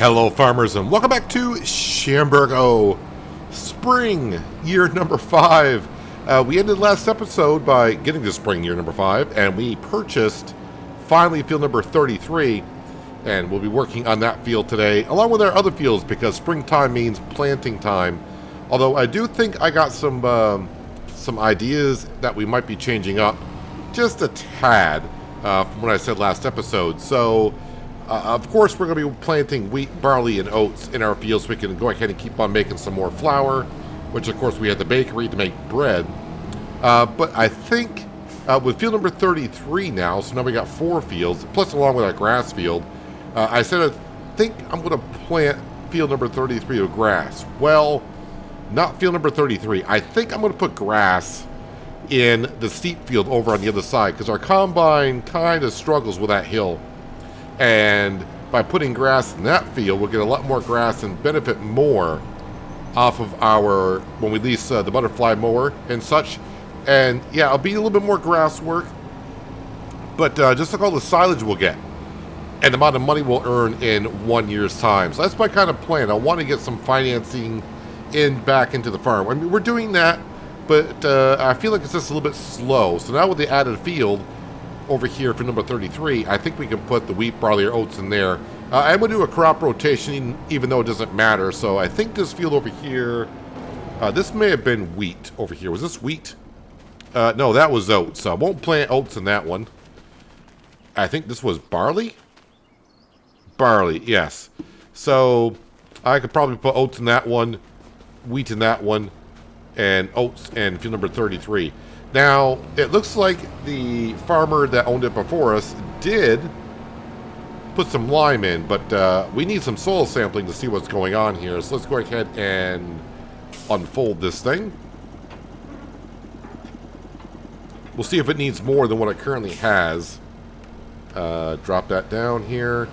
Hello farmers and welcome back to Chambergo. Spring, year number 5. We ended last episode by getting to spring year number 5 and we purchased finally field number 33, and we'll be working on that field today along with our other fields because springtime means planting time. Although I do think I got some ideas that we might be changing up just a tad from what I said last episode. So of course, we're going to be planting wheat, barley, and oats in our fields so we can go ahead and keep on making some more flour, which, of course, we had the bakery to make bread. But I think with field number 33 now, so now we got 4 fields, plus along with our grass field, I said I think I'm going to plant field number 33 with grass. Well, not field number 33. I think I'm going to put grass in the steep field over on the other side because our combine kind of struggles with that hill. And by putting grass in that field, we'll get a lot more grass and benefit more off of our, when we lease the butterfly mower and such. And yeah, it'll be a little bit more grass work, but just look all the silage we'll get and the amount of money we'll earn in 1 year's time. So that's my kind of plan. I want to get some financing back into the farm. I mean, we're doing that, but I feel like it's just a little bit slow. So now with the added field over here for number 33, I think we can put the wheat, barley, or oats in there. I'm going to do a crop rotation even though it doesn't matter. So I think this field over here, this may have been wheat over here. Was this wheat? No, that was oats. So I won't plant oats in that one. I think this was barley? Barley, yes. So I could probably put oats in that one, wheat in that one, and oats in field number 33. Now, it looks like the farmer that owned it before us did put some lime in, but we need some soil sampling to see what's going on here. So let's go ahead and unfold this thing. We'll see if it needs more than what it currently has. Drop that down here.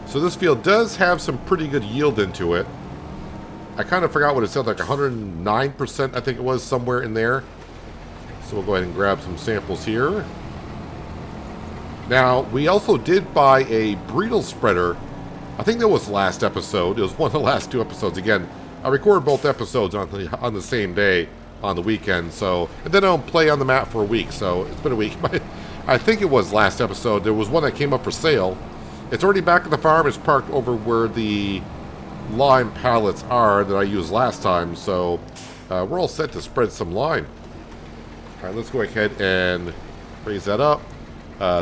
So this field does have some pretty good yield into it. I kind of forgot what it said, like 109%, I think it was, somewhere in there. So we'll go ahead and grab some samples here. Now, we also did buy a bridle spreader. I think that was last episode. It was one of the last 2 episodes. Again, I recorded both episodes on the same day on the weekend. So, and then I'll play on the map for a week. So it's been a week. I think it was last episode. There was one that came up for sale. It's already back at the farm. It's parked over where the lime pallets are that I used last time, so we're all set to spread some lime. Alright, let's go ahead and raise that up,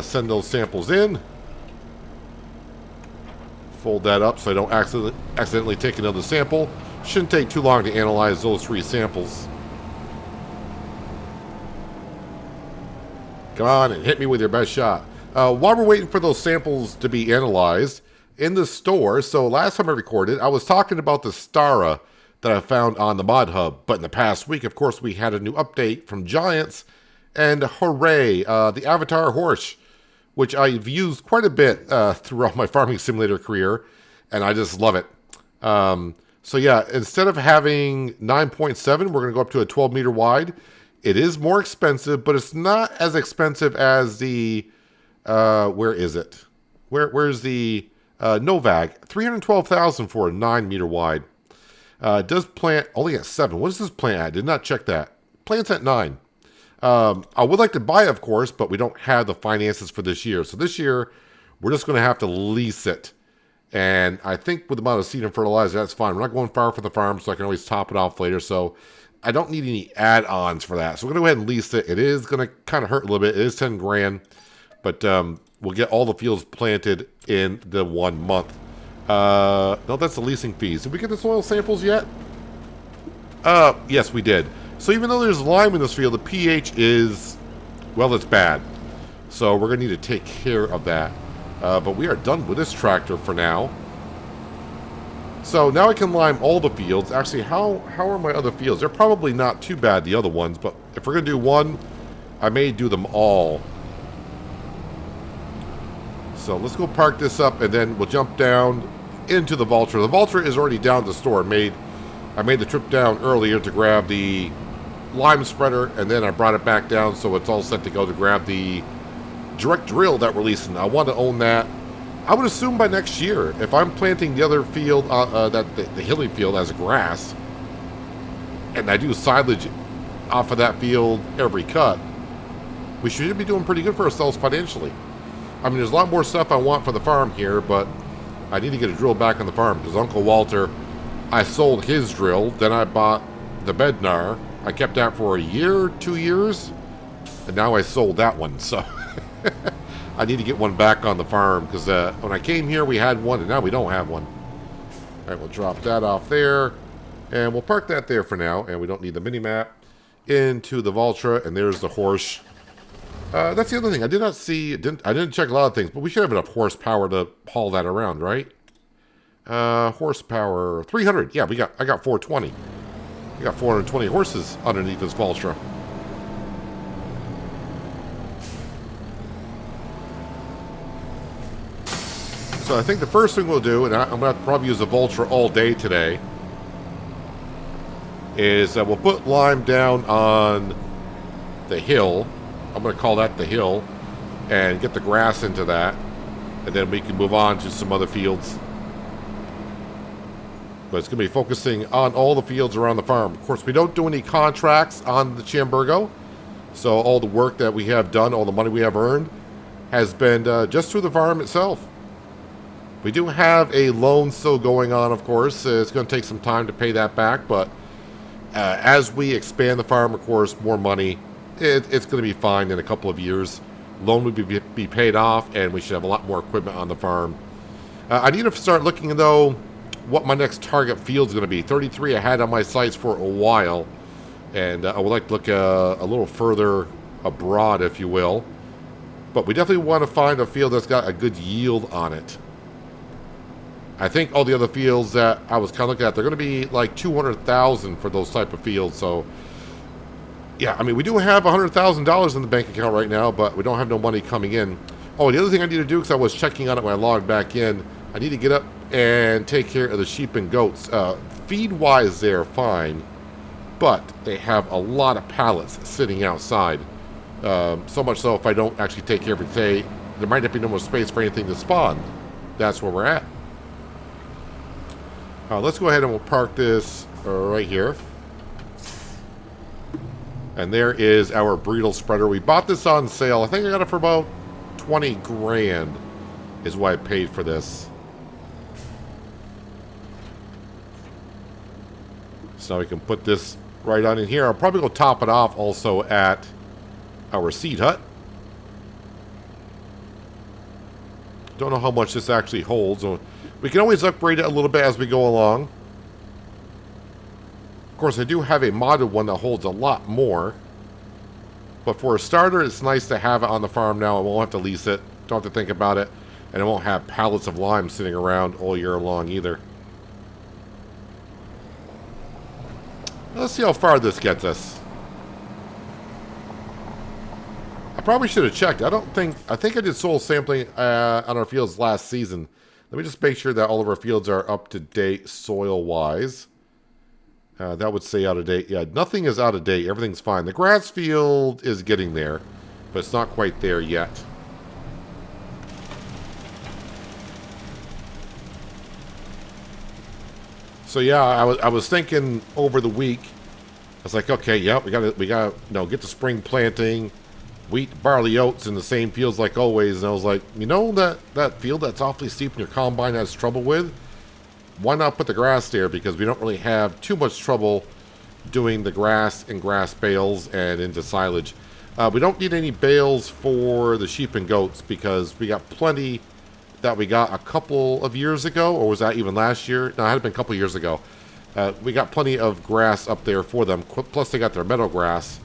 send those samples in, fold that up so I don't accidentally take another sample. Shouldn't take too long to analyze those 3 samples. Come on and hit me with your best shot. While we're waiting for those samples to be analyzed, in the store, so last time I recorded, I was talking about the Stara that I found on the Mod Hub, but in the past week, of course, we had a new update from Giants, and hooray, the Avatar horse, which I've used quite a bit throughout my farming simulator career, and I just love it. So yeah, instead of having 9.7, we're going to go up to a 12 meter wide. It is more expensive, but it's not as expensive as the, where is it? Where's the Novag? $312,000 for a 9 meter wide. It does plant only at 7. What does this plant at? I did not check that. Plants at 9. I would like to buy it, of course, but we don't have the finances for this year. So this year, we're just going to have to lease it. And I think with the amount of seed and fertilizer, that's fine. We're not going far from the farm, so I can always top it off later. So I don't need any add-ons for that. So we're going to go ahead and lease it. It is going to kind of hurt a little bit. It is 10 grand. But we'll get all the fields planted in the 1 month. No, that's the leasing fees. Did we get the soil samples yet? Yes, we did. So even though there's lime in this field, the pH is, well, it's bad. So we're going to need to take care of that. But we are done with this tractor for now. So now I can lime all the fields. Actually, how are my other fields? They're probably not too bad, the other ones. But if we're going to do one, I may do them all. So let's go park this up, and then we'll jump down into the Vulture. The Vulture is already down at the store. I made the trip down earlier to grab the lime spreader, and then I brought it back down so it's all set to go to grab the direct drill that we're releasing. I want to own that I would assume by next year, if I'm planting the other field, the hilly field as grass, and I do silage off of that field every cut, we should be doing pretty good for ourselves financially. I mean, there's a lot more stuff I want for the farm here, but I need to get a drill back on the farm because Uncle Walter, I sold his drill, then I bought the Bednar. I kept that for a year, 2 years, and now I sold that one, so I need to get one back on the farm because when I came here we had one and now we don't have one. All right, we'll drop that off there and we'll park that there for now, and we don't need the mini map. Into the Valtra, and there's the horse. That's the other thing. I did not see, I didn't check a lot of things, but we should have enough horsepower to haul that around, right? Horsepower 300. Yeah, I got 420. We got 420 horses underneath this Valtra. So I think the first thing we'll do, and I'm going to probably use the Valtra all day today, is we'll put lime down on the hill. I'm going to call that the hill, and get the grass into that, and then we can move on to some other fields. But it's going to be focusing on all the fields around the farm. Of course, we don't do any contracts on the Chambergo, so all the work that we have done, all the money we have earned, has been just through the farm itself. We do have a loan still going on, of course. It's going to take some time to pay that back, but as we expand the farm, of course, more money, it's going to be fine in a couple of years. Loan would be paid off, and we should have a lot more equipment on the farm. I need to start looking, though, what my next target field is going to be. 33 I had on my sights for a while, and I would like to look a little further abroad, if you will. But we definitely want to find a field that's got a good yield on it. I think all the other fields that I was kind of looking at, they're going to be like 200,000 for those type of fields. So, yeah, I mean, we do have $100,000 in the bank account right now, but we don't have no money coming in. Oh, the other thing I need to do, because I was checking on it when I logged back in, I need to get up and take care of the sheep and goats. Feed-wise, they're fine, but they have a lot of pallets sitting outside. So much so, if I don't actually take care of it today, there might not be no more space for anything to spawn. That's where we're at. Let's go ahead and we'll park this right here. And there is our Breedle spreader. We bought this on sale. I think I got it for about 20 grand is what I paid for this. So we can put this right on in here. I'll probably go top it off also at our seed hut. Don't know how much this actually holds. We can always upgrade it a little bit as we go along. Of course, I do have a modded one that holds a lot more. But for a starter, it's nice to have it on the farm now. I won't have to lease it. Don't have to think about it. And I won't have pallets of lime sitting around all year long either. Let's see how far this gets us. I probably should have checked. I think I did soil sampling on our fields last season. Let me just make sure that all of our fields are up to date soil-wise. That would say out of date. Yeah, nothing is out of date. Everything's fine. The grass field is getting there, but it's not quite there yet. So yeah, I was thinking over the week. I was like, okay, yeah, we got get the spring planting, wheat, barley, oats in the same fields like always. And I was like, that field that's awfully steep and your combine has trouble with, why not put the grass there? Because we don't really have too much trouble doing the grass in grass bales and into silage. We don't need any bales for the sheep and goats because we got plenty that we got a couple of years ago, or was that even last year? No, it had been a couple of years ago. We got plenty of grass up there for them, plus they got their meadow grass,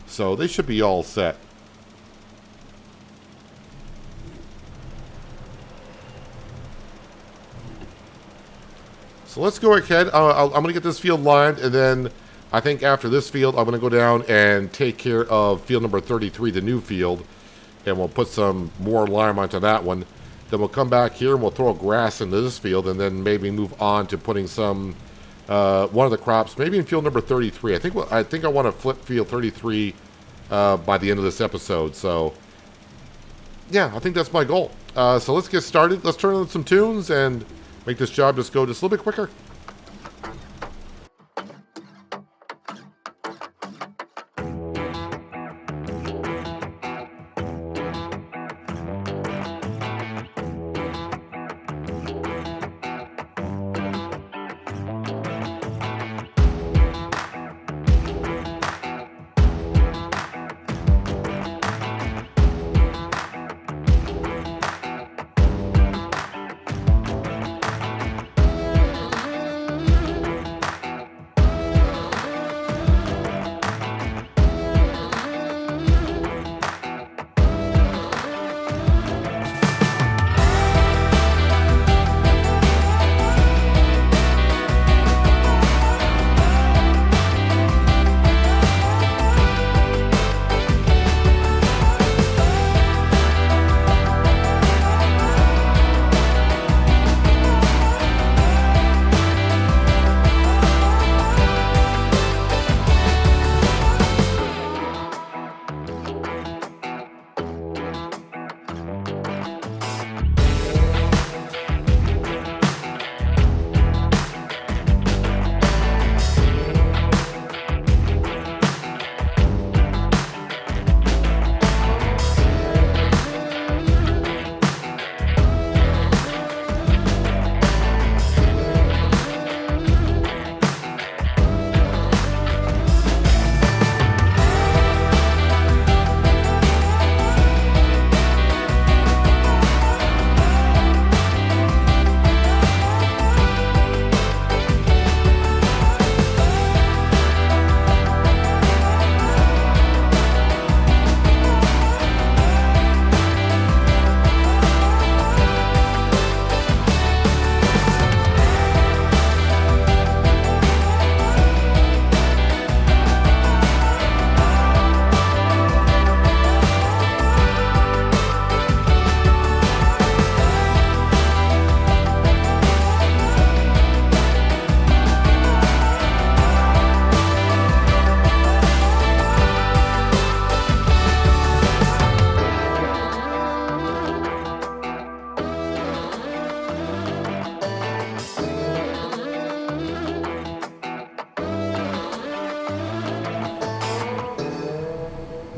so they should be all set. So let's go ahead. I'm going to get this field lined, and then I think after this field, I'm going to go down and take care of field number 33, the new field, and we'll put some more lime onto that one. Then we'll come back here and we'll throw grass into this field, and then maybe move on to putting some one of the crops, maybe in field number 33. I think I want to flip field 33 by the end of this episode. So yeah, I think that's my goal. So let's get started. Let's turn on some tunes and make this job just go just a little bit quicker.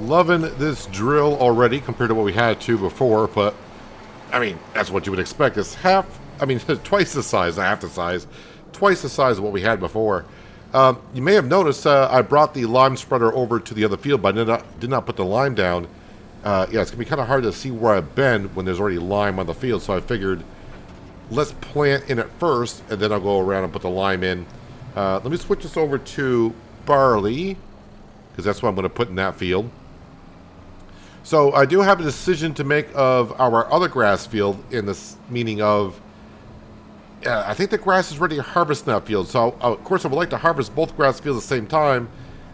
Loving this drill already compared to what we had to before, but I mean, that's what you would expect. It's twice the size, not half the size, twice the size of what we had before. You may have noticed I brought the lime spreader over to the other field, but I did not put the lime down. Yeah, it's going to be kind of hard to see where I've been when there's already lime on the field, so I figured let's plant in it first, and then I'll go around and put the lime in. Let me switch this over to barley, because that's what I'm going to put in that field. So I do have a decision to make of our other grass field, in this meaning of, I think the grass is ready to harvest in that field. So of course I would like to harvest both grass fields at the same time,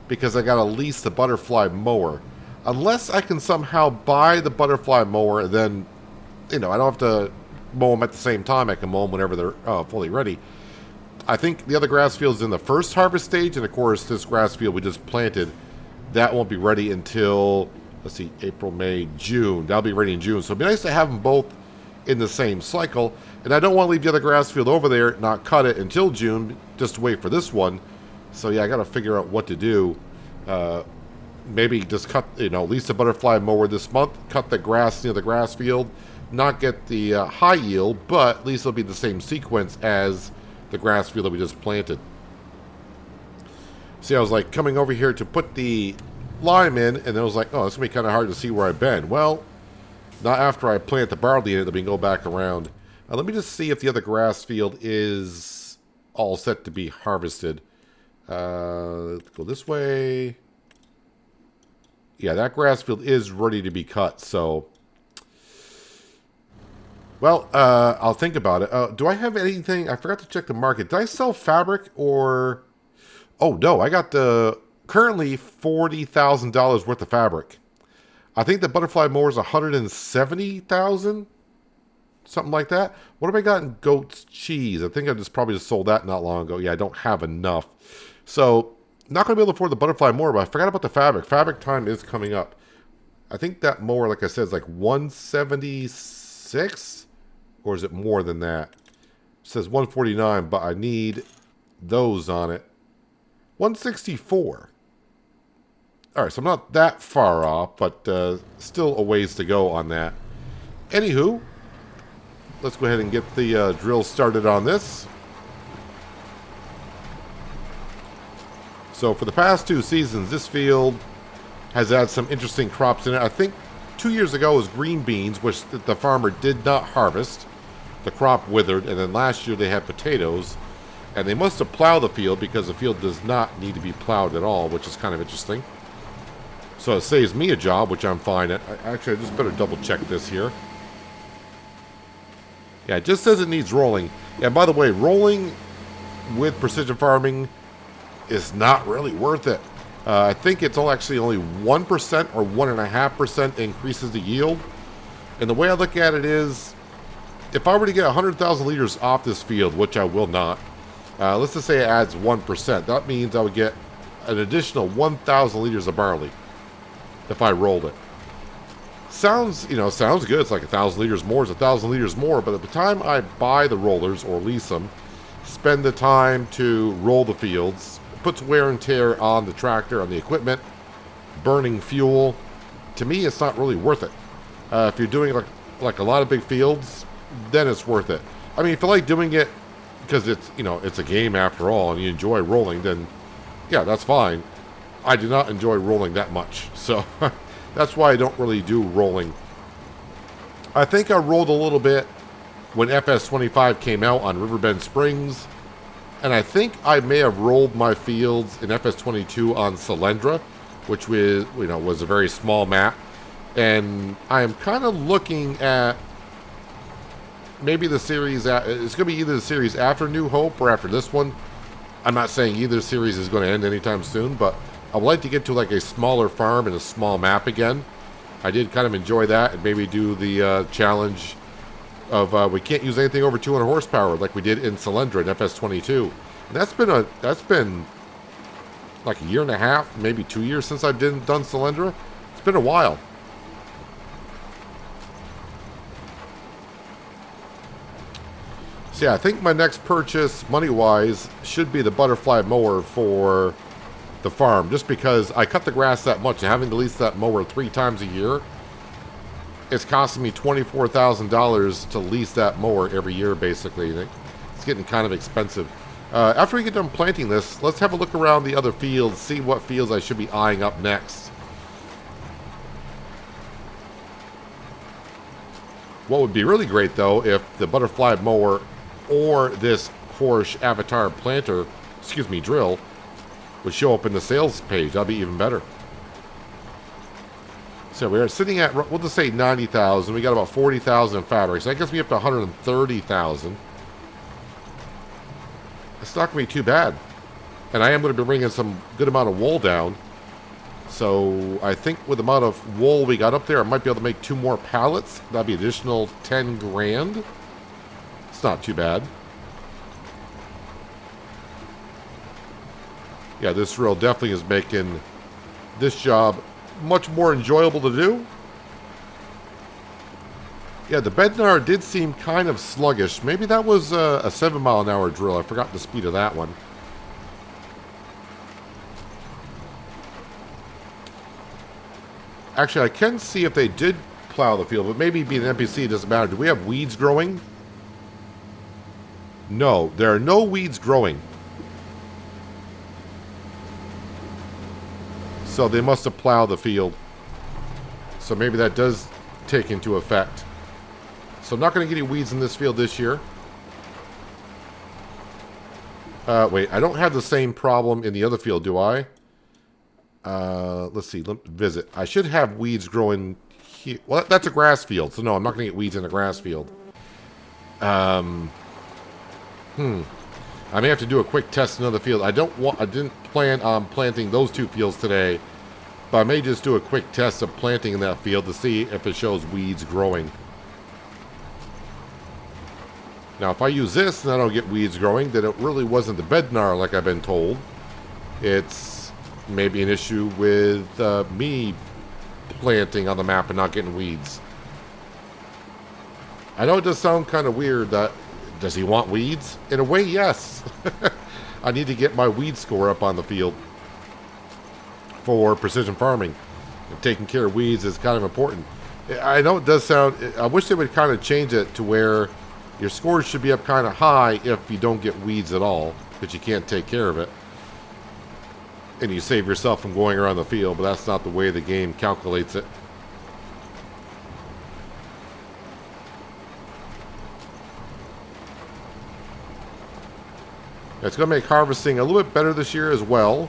because I got to lease the butterfly mower. Unless I can somehow buy the butterfly mower, then, I don't have to mow them at the same time. I can mow them whenever they're fully ready. I think the other grass field is in the first harvest stage, and of course this grass field we just planted, that won't be ready until, let's see, April, May, June. That'll be ready in June. So it'd be nice to have them both in the same cycle. And I don't want to leave the other grass field over there, not cut it until June, just to wait for this one. So yeah, I got to figure out what to do. Maybe just cut, lease the butterfly mower this month, cut the grass near the grass field, not get the high yield, but at least it'll be the same sequence as the grass field that we just planted. See, I was like coming over here to put the lime in, and then I was like, oh, it's going to be kind of hard to see where I've been. Well, not after I plant the barley in it, let me go back around. Let me just see if the other grass field is all set to be harvested. Let's go this way. Yeah, that grass field is ready to be cut, so... Well, I'll think about it. Do I have anything? I forgot to check the market. Did I sell fabric or... Oh, no, I got currently $40,000 worth of fabric. I think the butterfly mower is $170,000, something like that. What have I got in goat's cheese? I think I probably just sold that not long ago. Yeah, I don't have enough. So, not going to be able to afford the butterfly mower, but I forgot about the fabric. Fabric time is coming up. I think that mower, like I said, is like $170 146? Or is it more than that? It says 149, but I need those on it. 164. Alright, so I'm not that far off, but still a ways to go on that. Anywho, let's go ahead and get the drill started on this. So for the past 2 seasons, this field has had some interesting crops in it. I think 2 years ago was green beans, which the farmer did not harvest. The crop withered, and then last year they had potatoes. And they must have plowed the field because the field does not need to be plowed at all, which is kind of interesting. So it saves me a job, which I'm fine at. Actually, I just better double check this here. Yeah, it just says it needs rolling. Yeah, by the way, rolling with precision farming is not really worth it. I think it's actually only 1% or 1.5% increases the yield. And the way I look at it is, if I were to get 100,000 liters off this field, which I will not, let's just say it adds 1%. That means I would get an additional 1,000 liters of barley if I rolled it. Sounds good. It's like 1,000 liters more is 1,000 liters more. But at the time I buy the rollers or lease them, spend the time to roll the fields, puts wear and tear on the tractor, on the equipment, burning fuel. To me, it's not really worth it. If you're doing like a lot of big fields, then it's worth it. I mean, if you like doing it because it's a game after all, and you enjoy rolling, then yeah, that's fine. I do not enjoy rolling that much, so that's why I don't really do rolling. I think I rolled a little bit when FS25 came out on Riverbend Springs. And I think I may have rolled my fields in FS22 on Solyndra, which was a very small map. And I am kind of looking at maybe the series. It's going to be either the series after New Hope or after this one. I'm not saying either series is going to end anytime soon, but I would like to get to like a smaller farm and a small map again. I did kind of enjoy that, and maybe do the challenge of we can't use anything over 200 horsepower like we did in Solyndra in FS22. And that's been like a year and a half, maybe 2 years since I've done Solyndra. It's been a while. So yeah, I think my next purchase, money-wise, should be the butterfly mower for the farm, just because I cut the grass that much, and having to lease that mower 3 times a year, it's costing me $24,000 to lease that mower every year, basically. It's getting kind of expensive. After we get done planting this, let's have a look around the other fields, see what fields I should be eyeing up next. What would be really great, though, if the butterfly mower or this Porsche Avatar planter, drill, would show up in the sales page. That'd be even better. So we're sitting at, we'll just say 90,000. We got about 40,000 in fabric. So that gets me up to 130,000. It's not going to be too bad. And I am going to be bringing some good amount of wool down. So I think with the amount of wool we got up there, I might be able to make 2 more pallets. That'd be additional 10 grand. It's not too bad. Yeah, this drill definitely is making this job much more enjoyable to do. Yeah, the Bednar did seem kind of sluggish. Maybe that was a 7-mile-an-hour drill. I forgot the speed of that one. Actually, I can see if they did plow the field, but maybe being an NPC, it doesn't matter. Do we have weeds growing? No, there are no weeds growing. So they must have plowed the field. So maybe that does take into effect. So I'm not going to get any weeds in this field this year. Wait, I don't have the same problem in the other field, do I? Let's see. Visit. I should have weeds growing here. Well, that's a grass field, so no, I'm not going to get weeds in a grass field. I may have to do a quick test in another field. I didn't plan on planting those 2 fields today, but I may just do a quick test of planting in that field to see if it shows weeds growing. Now, if I use this and I don't get weeds growing, then it really wasn't the Bednar like I've been told. It's maybe an issue with me planting on the map and not getting weeds. I know it does sound kind of weird that, does he want weeds? In a way, yes. I need to get my weed score up on the field for precision farming. And taking care of weeds is kind of important. I know it does sound, I wish they would kind of change it to where your scores should be up kind of high if you don't get weeds at all, because you can't take care of it. And you save yourself from going around the field, but that's not the way the game calculates it. It's going to make harvesting a little bit better this year as well.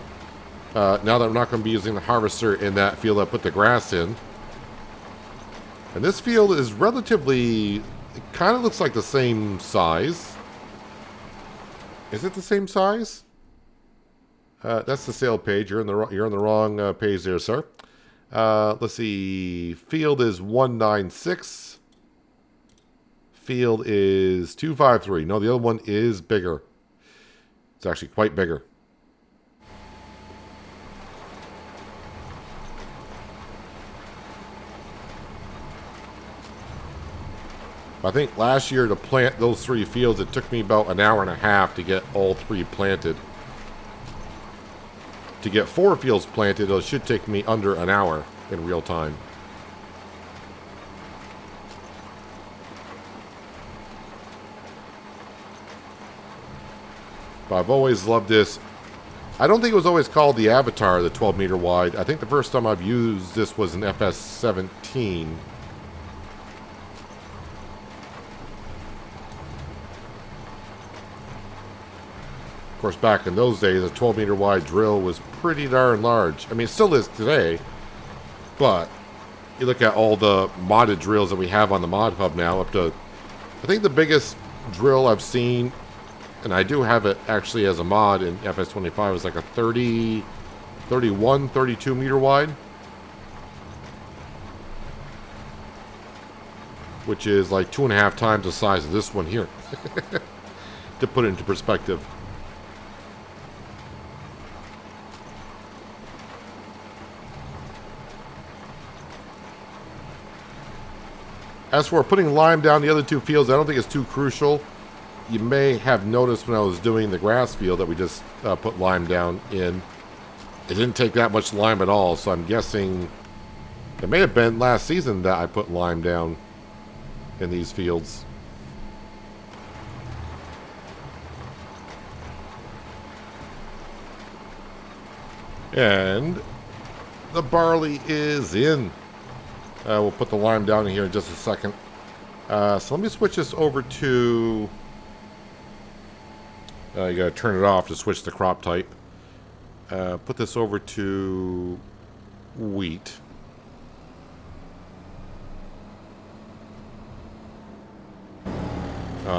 Now that I'm not going to be using the harvester in that field I put the grass in. And this field is relatively, it kind of looks like the same size. Is it the same size? That's the sale page. You're on the wrong page there, sir. Let's see. Field is 196. Field is 253. No, the other one is bigger. It's actually quite bigger. I think last year to plant those 3 fields, it took me about an hour and a half to get all 3 planted. To get 4 fields planted, it should take me under an hour in real time. But I've always loved this. I don't think it was always called the Avatar, the 12 meter wide. I think the first time I've used this was in FS17. Of course, back in those days, a 12 meter wide drill was pretty darn large. I mean, it still is today, but you look at all the modded drills that we have on the mod hub now, up to, I think the biggest drill I've seen, and I do have it actually as a mod in FS25, is like a 30, 31, 32 meter wide, which is like 2.5 times the size of this one here, to put it into perspective. As for putting lime down the other 2 fields, I don't think it's too crucial. You may have noticed when I was doing the grass field that we just put lime down in. It didn't take that much lime at all, so I'm guessing it may have been last season that I put lime down in these fields. And the barley is in. We'll put the lime down in here in just a second. So let me switch this over to... you gotta turn it off to switch the crop type. Put this over to wheat.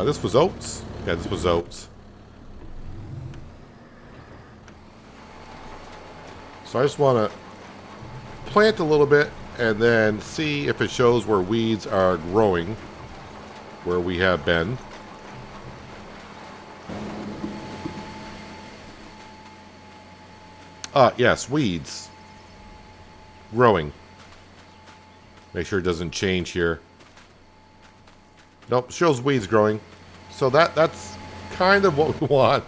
This was oats. Yeah, this was oats. So I just want to plant a little bit and then see if it shows where weeds are growing, where we have been. Yes, weeds. Growing. Make sure it doesn't change here. Nope, shows weeds growing. So that's kind of what we want.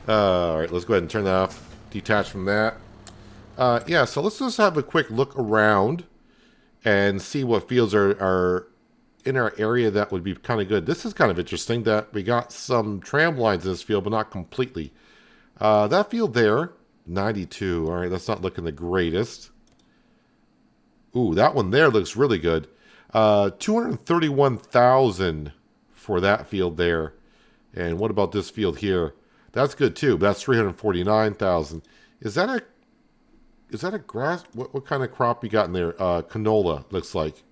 Alright, let's go ahead and turn that off. Detach from that. Yeah, so let's just have a quick look around and see what fields are in our area that would be kind of good. This is kind of interesting that we got some tram lines in this field, but not completely. That field there, 92. All right, that's not looking the greatest. Ooh, that one there looks really good. 231,000 for that field there. And what about this field here? That's good too, but that's 349,000. Is that a grass? What kind of crop you got in there? Canola, looks like.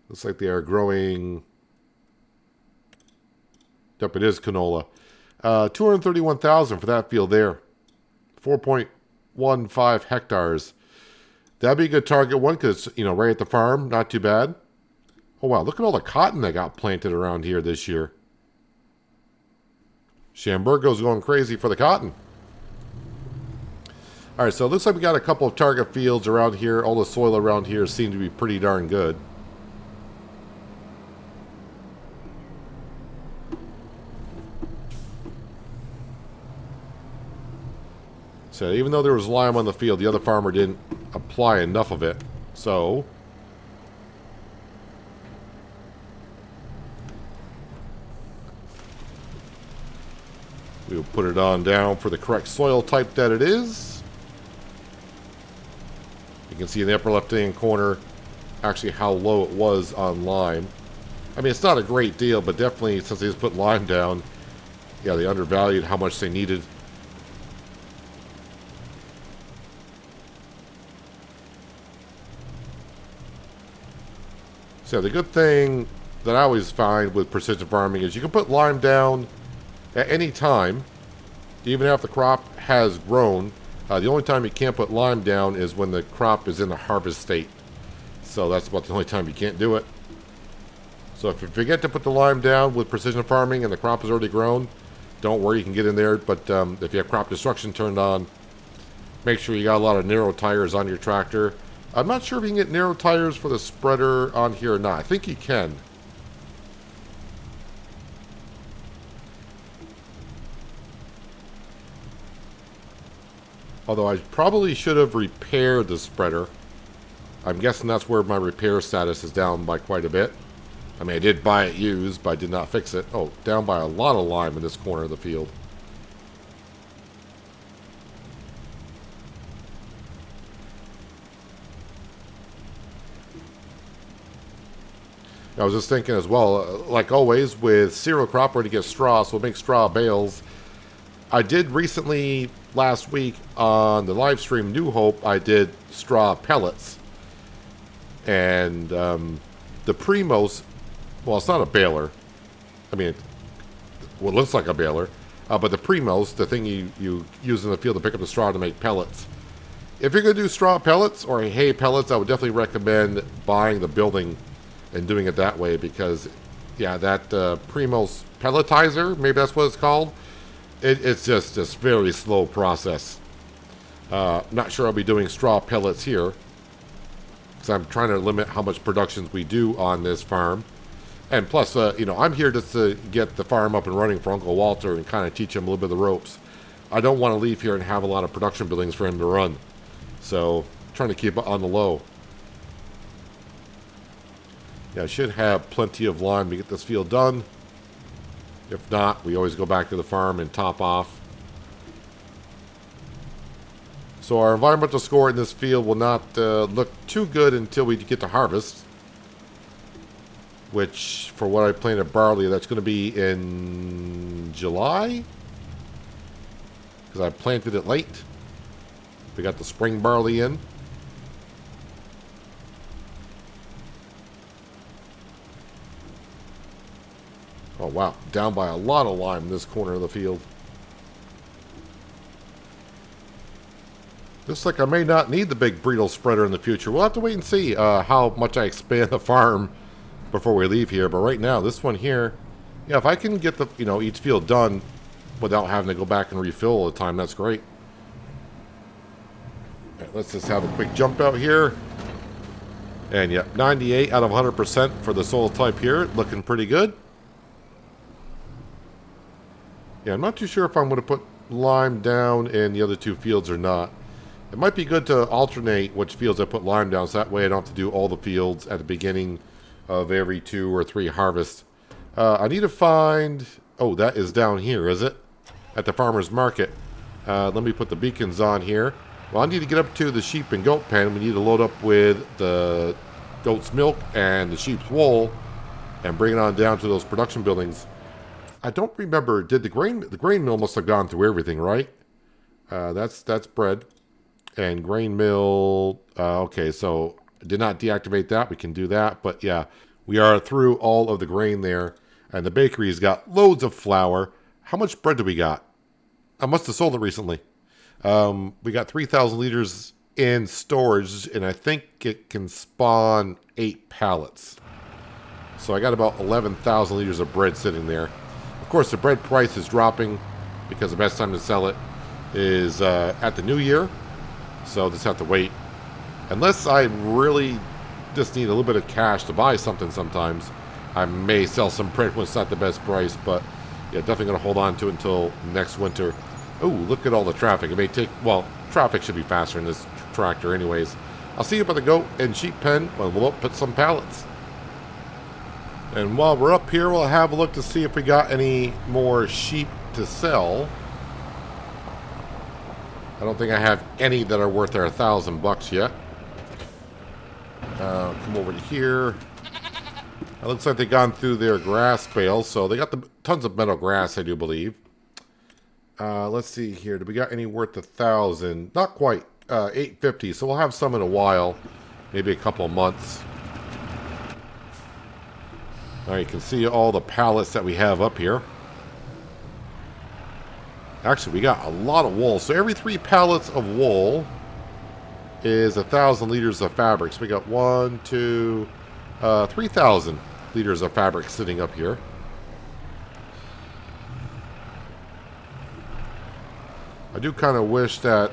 Looks like they are growing. Yep, it is canola. 231,000 for that field there. 4.15 hectares. That'd be a good target one because, you know, right at the farm, not too bad. Oh, wow, look at all the cotton that got planted around here this year. Chambergo's going crazy for the cotton. All right, so it looks like we got a couple of target fields around here. All the soil around here seems to be pretty darn good. So even though there was lime on the field, the other farmer didn't apply enough of it. So we will put it on down for the correct soil type that it is. You can see in the upper left-hand corner actually how low it was on lime. I mean, it's not a great deal, but definitely since they just put lime down, yeah, they undervalued how much they needed. So the good thing that I always find with precision farming is you can put lime down at any time, even after the crop has grown. The only time you can't put lime down is when the crop is in the harvest state. So that's about the only time you can't do it. So if you forget to put the lime down with precision farming and the crop is already grown, don't worry, you can get in there. But if you have crop destruction turned on, make sure you got a lot of narrow tires on your tractor. I'm not sure if you can get narrow tires for the spreader on here or not. I think you can. Although I probably should have repaired the spreader. I'm guessing that's where my repair status is down by quite a bit. I mean, I did buy it used, but I did not fix it. Oh, down by a lot of lime in this corner of the field. I was just thinking as well, like always, with cereal crop, we're going to get straw, so we'll make straw bales. I did recently, last week, on the live stream New Hope, I did straw pellets. And the Primos, well, it's not a baler. I mean, well, it looks like a baler. But the Primos, the thing you use in the field to pick up the straw to make pellets. If you're going to do straw pellets or hay pellets, I would definitely recommend buying the building and doing it that way, because, yeah, that Primos pelletizer, maybe that's what it's called, it's just a very slow process. Not sure I'll be doing straw pellets here, because I'm trying to limit how much productions we do on this farm. And plus, you know, I'm here just to get the farm up and running for Uncle Walter and kind of teach him a little bit of the ropes. I don't want to leave here and have a lot of production buildings for him to run. So, trying to keep it on the low. Yeah, I should have plenty of lime to get this field done. If not, we always go back to the farm and top off. So our environmental score in this field will not look too good until we get to harvest. Which, for what I planted barley, that's going to be in July. Because I planted it late. We got the spring barley in. Oh, wow. Down by a lot of lime in this corner of the field. Looks like I may not need the big Breedle spreader in the future. We'll have to wait and see how much I expand the farm before we leave here. But right now, this one here, yeah, if I can get the, you know, each field done without having to go back and refill all the time, that's great. Right, let's just have a quick jump out here. And yeah, 98 out of 100% for the soil type here. Looking pretty good. Yeah, I'm not too sure if I'm going to put lime down in the other two fields or not. It might be good to alternate which fields I put lime down, so that way I don't have to do all the fields at the beginning of every 2 or 3 harvests. I need to find... Oh, that is down here, is it? At the farmer's market. Let me put the beacons on here. Well, I need to get up to the sheep and goat pen. We need to load up with the goat's milk and the sheep's wool and bring it on down to those production buildings. I don't remember, did the grain mill must have gone through everything, right? That's bread. And grain mill, okay, so I did not deactivate that. We can do that, but yeah, we are through all of the grain there. And the bakery's got loads of flour. How much bread do we got? I must have sold it recently. We got 3,000 liters in storage, and I think it can spawn 8 pallets. So I got about 11,000 liters of bread sitting there. Of course, the bread price is dropping because the best time to sell it is at the new year. So just have to wait. Unless I really just need a little bit of cash to buy something sometimes, I may sell some bread when it's not the best price. But yeah, definitely going to hold on to it until next winter. Oh, look at all the traffic. It may take, well, traffic should be faster in this tractor anyways. I'll see you by the goat and sheep pen. Well, we'll put some pallets. And while we're up here, we'll have a look to see if we got any more sheep to sell. I don't think I have any that are worth their $1,000 yet. Come over to here. It looks like they've gone through their grass bales, so they got the tons of meadow grass, I do believe. Let's see here. Do we got any worth 1,000? Not quite. 850. So we'll have some in a while, maybe a couple of months. Now you can see all the pallets that we have up here. Actually, we got a lot of wool. So every 3 pallets of wool is 1,000 liters of fabric. So we got 3,000 liters of fabric sitting up here. I do kind of wish that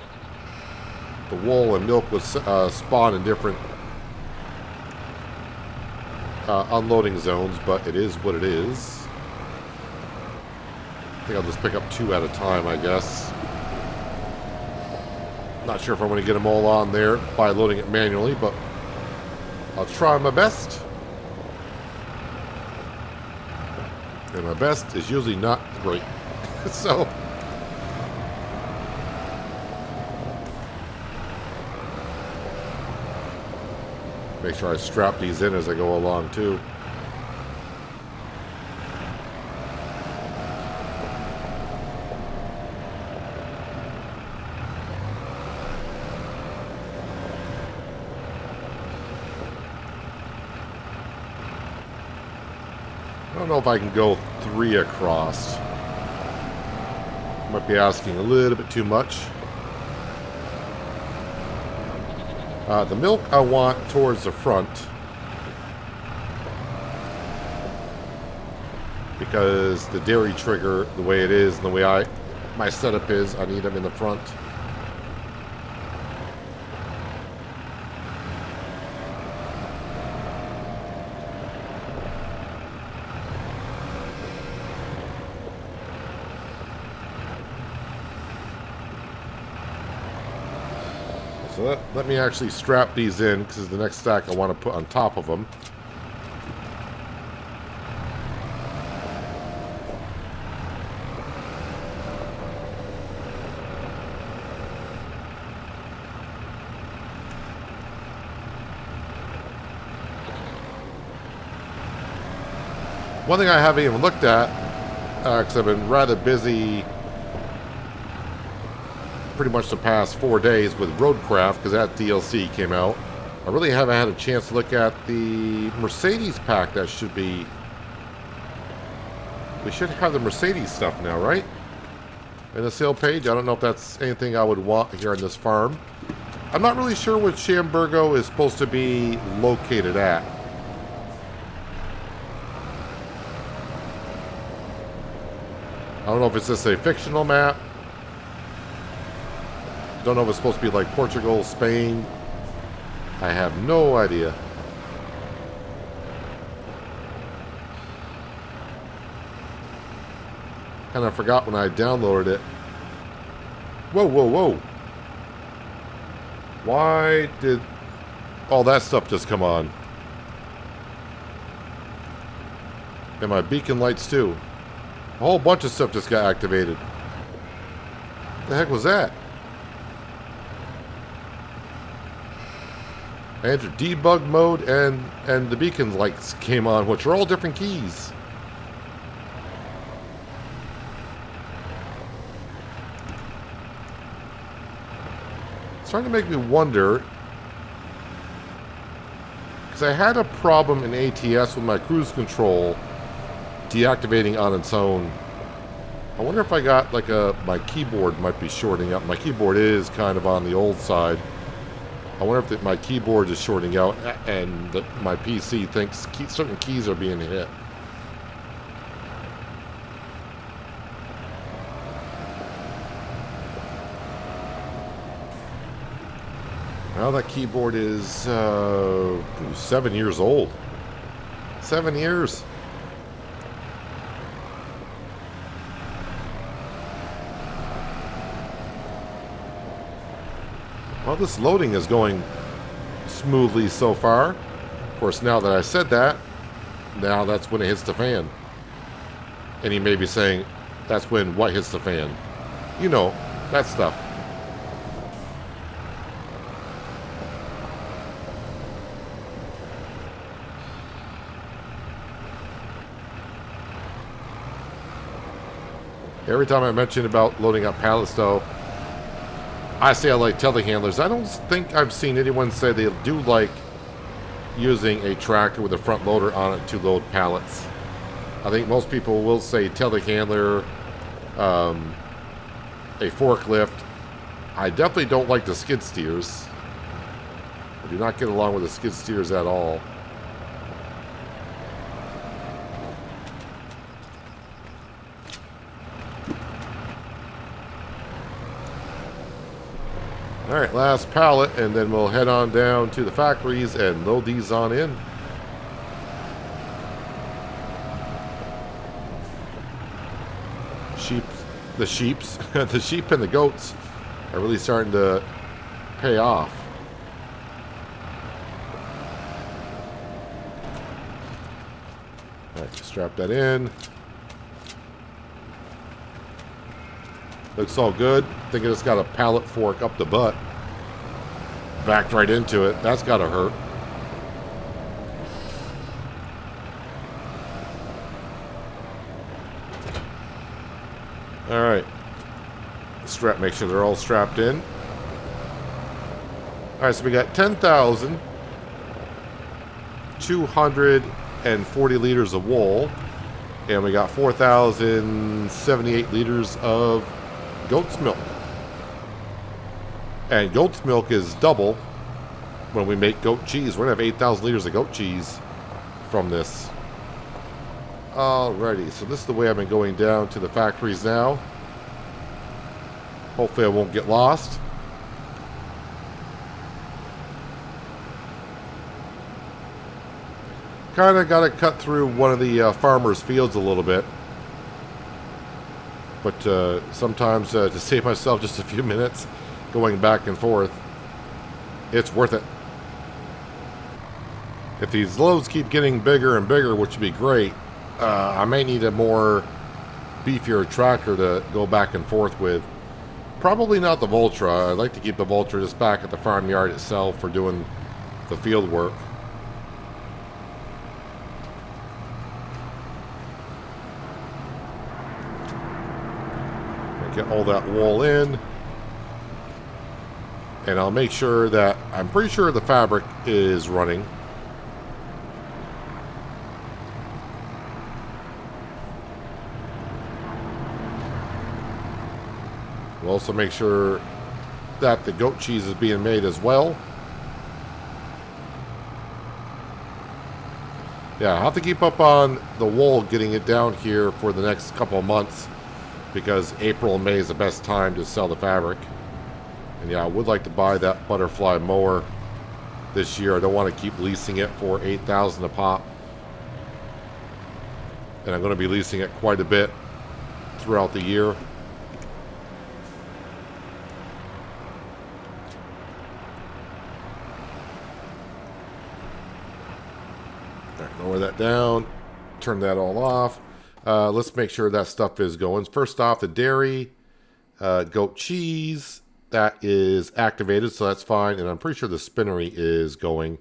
the wool and milk would spawn in different unloading zones, but it is what it is. I think I'll just pick up 2 at a time, I guess. Not sure if I'm going to get them all on there by loading it manually, but I'll try my best. And my best is usually not great. So make sure I strap these in as I go along too. I don't know if I can go 3 across. Might be asking a little bit too much. The milk I want towards the front, because the dairy trigger, the way it is and the way my setup is, I need them in the front. So let me actually strap these in, because the next stack I want to put on top of them. One thing I haven't even looked at, because I've been rather busy pretty much the past 4 days with Roadcraft, because that DLC came out. I really haven't had a chance to look at the Mercedes pack that should be... We should have the Mercedes stuff now, right? In the sale page. I don't know if that's anything I would want here on this farm. I'm not really sure what Chambergo is supposed to be located at. I don't know if it's just a fictional map. Don't know if it's supposed to be like Portugal, Spain. I have no idea. Kind of forgot when I downloaded it. Whoa, whoa, whoa. Why did all that stuff just come on? And my beacon lights too. A whole bunch of stuff just got activated. What the heck was that? I entered debug mode and the beacon lights came on, which are all different keys. It's starting to make me wonder, because I had a problem in ATS with my cruise control deactivating on its own. I wonder if I got like my keyboard might be shorting up. My keyboard is kind of on the old side. I wonder if my keyboard is shorting out and my PC thinks certain keys are being hit. Well, that keyboard is 7 years old. 7 years. Well, this loading is going smoothly so far. Of course, now that I said that, now that's when it hits the fan. And he may be saying, that's when what hits the fan? You know, that stuff. Every time I mention about loading up pallets, though, I say I like telehandlers. I don't think I've seen anyone say they do like using a tractor with a front loader on it to load pallets. I think most people will say telehandler, a forklift. I definitely don't like the skid steers. I do not get along with the skid steers at all. Alright, last pallet, and then we'll head on down to the factories and load these on in. The sheep and the goats are really starting to pay off. Alright, strap that in. Looks all good. I think it's got a pallet fork up the butt. Backed right into it. That's gotta hurt. Alright. Make sure they're all strapped in. Alright, so we got 10,240 liters of wool. And we got 4,078 liters of goat's milk. And goat's milk is double when we make goat cheese. We're going to have 8,000 liters of goat cheese from this. Alrighty, so this is the way I've been going down to the factories now. Hopefully I won't get lost. Kind of got to cut through one of the farmers' fields a little bit. But sometimes to save myself just a few minutes going back and forth, it's worth it. If these loads keep getting bigger and bigger, which would be great, I may need a more beefier tractor to go back and forth with. Probably not the Voltra. I'd like to keep the Voltra just back at the farmyard itself for doing the field work. Get all that wool in. And I'll make sure that, I'm pretty sure the fabric is running. We'll also make sure that the goat cheese is being made as well. Yeah, I'll have to keep up on the wool, getting it down here for the next couple of months, because April and May is the best time to sell the fabric. And yeah, I would like to buy that butterfly mower this year. I don't want to keep leasing it for $8,000 a pop. And I'm going to be leasing it quite a bit throughout the year. Alright, lower that down. Turn that all off. Let's make sure that stuff is going. First off, the dairy, goat cheese, that is activated, so that's fine. And I'm pretty sure the spinnery is going,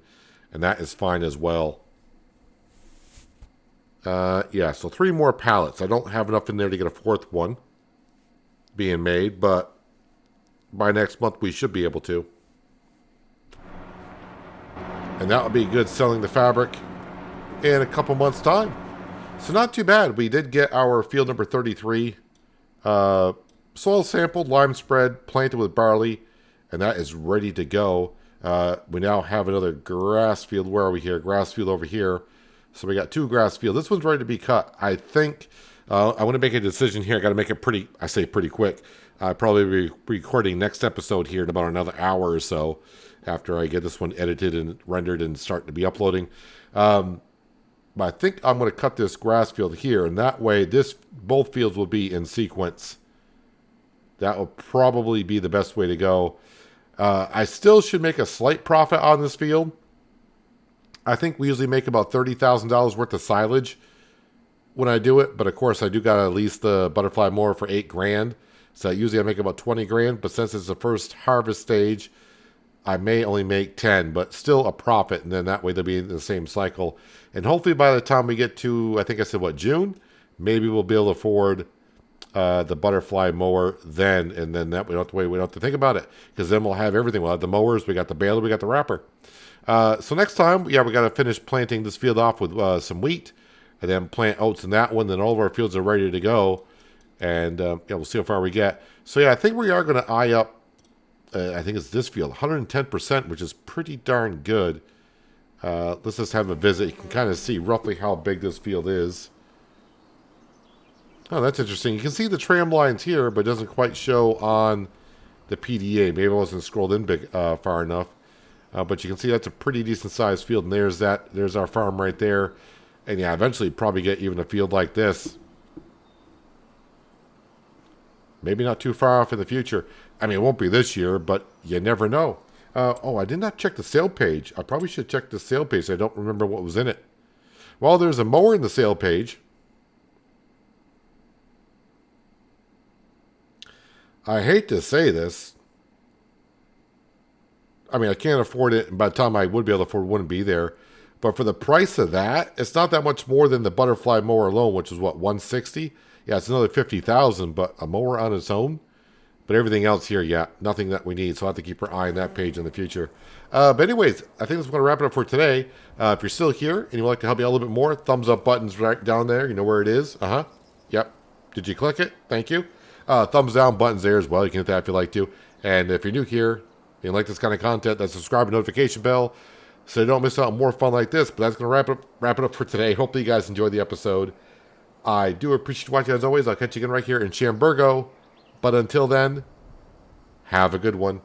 and that is fine as well. Yeah, so 3 more pallets. I don't have enough in there to get a 4th one being made, but by next month we should be able to. And that would be good selling the fabric in a couple months' time. So not too bad. We did get our field number 33 soil sampled, lime spread, planted with barley, and that is ready to go. We now have another grass field. Where are we here? Grass field over here. So we got 2 grass fields. This one's ready to be cut. I think I want to make a decision here. I got to make it pretty quick. I'll probably be recording next episode here in about another hour or so after I get this one edited and rendered and start to be uploading. But I think I'm going to cut this grass field here, and that way both fields will be in sequence. That will probably be the best way to go. I still should make a slight profit on this field. I think we usually make about $30,000 worth of silage when I do it, but of course I do got to lease the butterfly mower for $8,000. So usually I make about 20 grand, but since it's the first harvest stage, I may only make 10, but still a profit, and then that way they'll be in the same cycle. And hopefully by the time we get to, I think I said, June? Maybe we'll be able to afford the butterfly mower then, and then that we don't have to wait. We don't have to think about it, because then we'll have everything. We'll have the mowers, we got the baler, we got the wrapper. So next time, we got to finish planting this field off with some wheat, and then plant oats in that one. Then all of our fields are ready to go, and we'll see how far we get. So yeah, I think we are going to eye up. I think it's this field, 110%, which is pretty darn good. Let's just have a visit. You can kind of see roughly how big this field is. Oh, that's interesting. You can see the tram lines here, but it doesn't quite show on the PDA. Maybe I wasn't scrolled in far enough. But you can see that's a pretty decent sized field. And there's our farm right there. And yeah, eventually probably get even a field like this. Maybe not too far off in the future. I mean, it won't be this year, but you never know. I did not check the sale page. I probably should check the sale page. I don't remember what was in it. Well, there's a mower in the sale page. I hate to say this. I mean, I can't afford it, and by the time I would be able to afford it, it wouldn't be there. But for the price of that, it's not that much more than the butterfly mower alone, which is what, $160? Yeah, it's another $50,000, but a mower on its own. But everything else here, yeah, nothing that we need. So I'll have to keep our eye on that page in the future. But anyways, I think that's going to wrap it up for today. If you're still here and you'd like to help me out a little bit more, thumbs up button's right down there. You know where it is. Yep. Did you click it? Thank you. Thumbs down button's there as well. You can hit that if you like to. And if you're new here and you like this kind of content, then subscribe and notification bell so you don't miss out on more fun like this. But that's going to wrap it up for today. Hopefully you guys enjoyed the episode. I do appreciate you watching as always. I'll catch you again right here in Chambergo. But until then, have a good one.